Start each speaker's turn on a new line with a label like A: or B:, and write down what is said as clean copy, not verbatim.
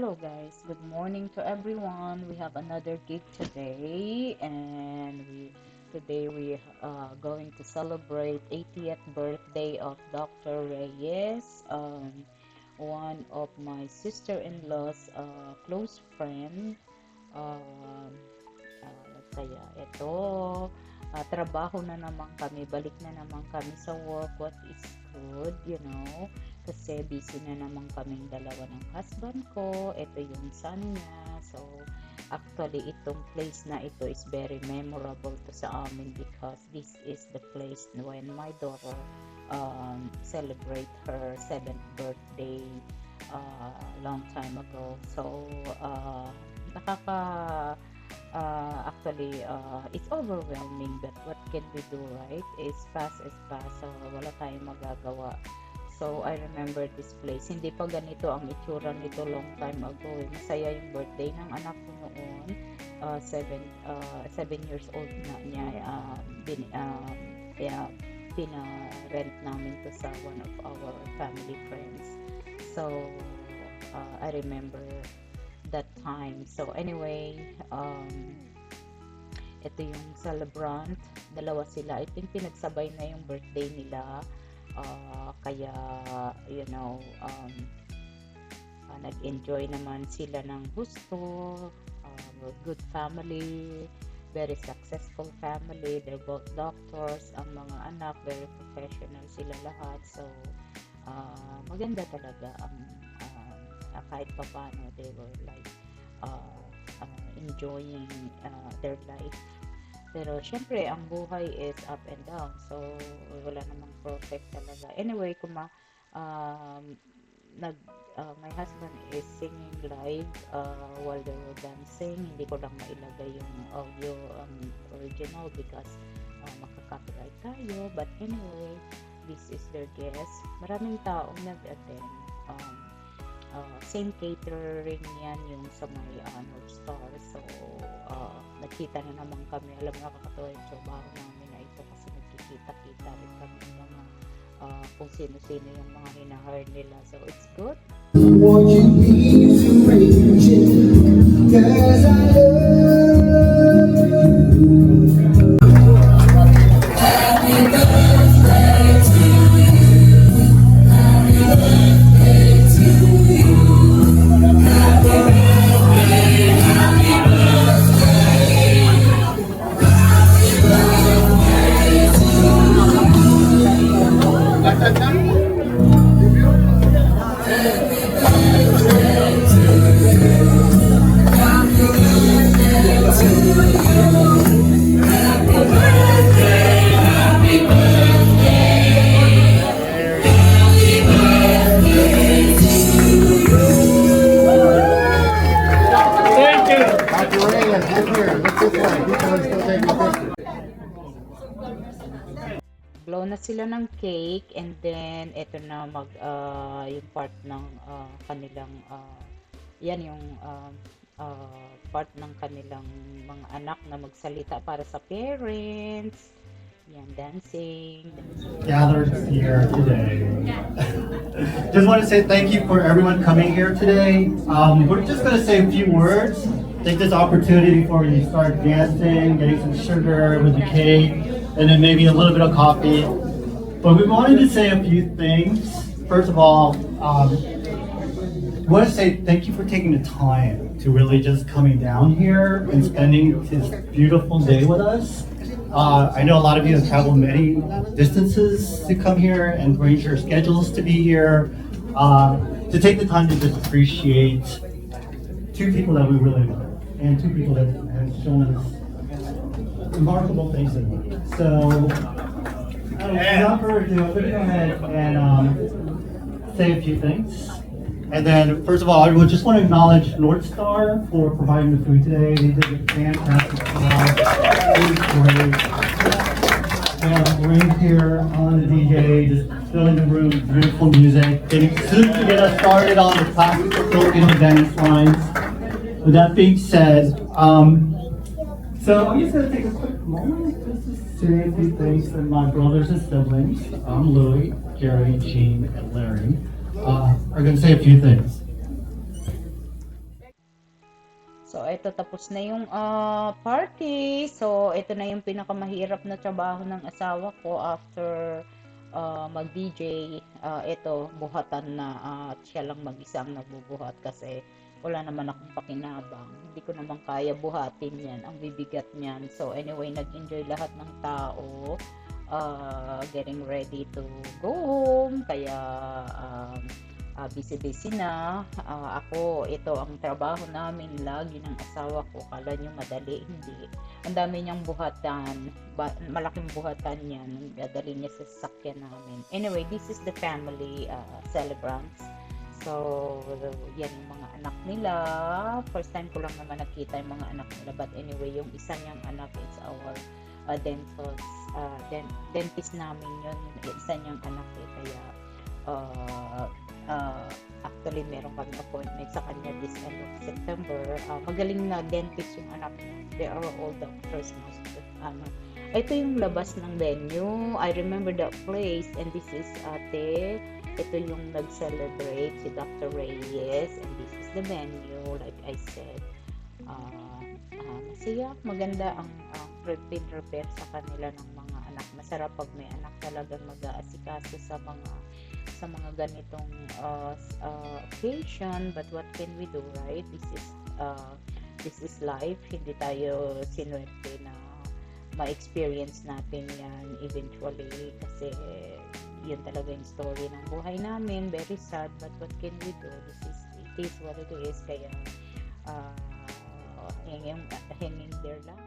A: Hello guys, good morning to everyone. We have another gig today and today we are going to celebrate 80th birthday of Dr. Reyes, one of my sister-in-law's close friend. Um, Kaya ito, trabaho na naman kami, balik na naman kami sa work, what is good, kasi busy na naman kaming dalawa ng husband ko. Ito yung son niya. So, actually, itong place na ito is very memorable to sa amin because this is the place when my daughter celebrate her 7th birthday long time ago. So, it's overwhelming, but what can we do, right? It's fast as fast, so wala tayong magagawa. So, I remember this place. Hindi pa ganito ang itsura nito long time ago. Masaya yung birthday ng anak ko noon. 7 years old na niya. Kaya pina-rent namin to sa one of our family friends. So, I remember that time. So, anyway, ito yung celebrant. Dalawa sila. I think pinagsabay na yung birthday nila. Kaya nag-enjoy naman sila ng gusto. Good family, very successful family. They're both doctors. Ang mga anak very professional sila lahat. So maganda talaga ang kahit pa paano they were like enjoying their life. Pero syempre ang buhay is up and down, so wala namang perfect talaga. Anyway, my husband is singing live while they were dancing. Hindi ko lang mailagay yung audio original because makaka-copyright tayo. But anyway, this is their guest. Maraming taong nag-attend. Same catering yan yung sa may North Star. So nakita na naman kami. Alam mo, nakakatawa yung trabaho namin na ito kasi nagkikita-kita rin kami ng mga kung sino-sino yung mga hinahire nila. So it's good. What you need to raise it, 'cause I love you. Happy birthday to you. Happy birthday to you. Happy birthday, happy birthday. Happy birthday to you. Blow na sila ng cake and then eto na yung part ng kanilang yan yung part ng kanilang mga anak na magsalita para sa parents. Yan, dancing.
B: Gathered here today. Just want to say thank you for everyone coming here today. We're just going to say a few words. Take this opportunity before we start dancing, getting some sugar with the cake, and then maybe a little bit of coffee. But we wanted to say a few things. First of all, we want to say thank you for taking the time to really just coming down here and spending this beautiful day with us. I know a lot of you have traveled many distances to come here and arrange your schedules to be here. To take the time to just appreciate two people that we really love and two people that have shown us remarkable things in life. So, without further ado, let me go ahead and say a few things. And then, first of all, I would just want to acknowledge North Star for providing the food today. They did a fantastic job. It was great. We have Ring here on the DJ, just filling the room with beautiful music. Getting soon to get us started on the classical Filipino dance lines. With that being said, so I'm just going to take a quick moment just to say a few things to my brothers and siblings. I'm Louie, Gary, Gene, and Larry. Are going to say a few things.
A: ito tapos na yung party. So, ito na yung pinakamahirap na trabaho ng asawa ko after mag-DJ. Ito, buhatan na at siya lang mag-isa ang nagbubuhat kasi wala naman akong pakinabang. Hindi ko naman kaya buhatin yan. Ang bibigat niyan. So, anyway, nag-enjoy lahat ng tao. Getting ready to go home. Kaya, busy-busy na. Ito ang trabaho namin lagi ng asawa ko. Kala nyo madali, hindi. Ang dami niyang buhatan. Malaking buhatan yan. Dadali niya sa sasakyan namin. Anyway, this is the family celebrants. So, yan yung mga anak nila. First time ko lang naman nakita yung mga anak nila. But anyway, yung isa niyang anak is our dentist namin yun. Isa niyang anak kaya actually meron kami appointment sa kanya this end of September. Magaling na dentist yung anak niya. They are all doctors. Ito yung labas ng venue. I remember that place, and this is ate. Ito yung nag-celebrate si Dr. Reyes, and this is the venue, like I said. Masaya, maganda ang prepare sa kanila ng mga anak. Masarap pag may anak talagang mag-aasikaso sa mga ganitong occasion. But what can we do, right? This is life. Hindi tayo sinuwerte na ma-experience natin yan eventually kasi yun talaga yung story ng buhay namin. Very sad, but what can we do? It is what it is. Kaya hanging there lang.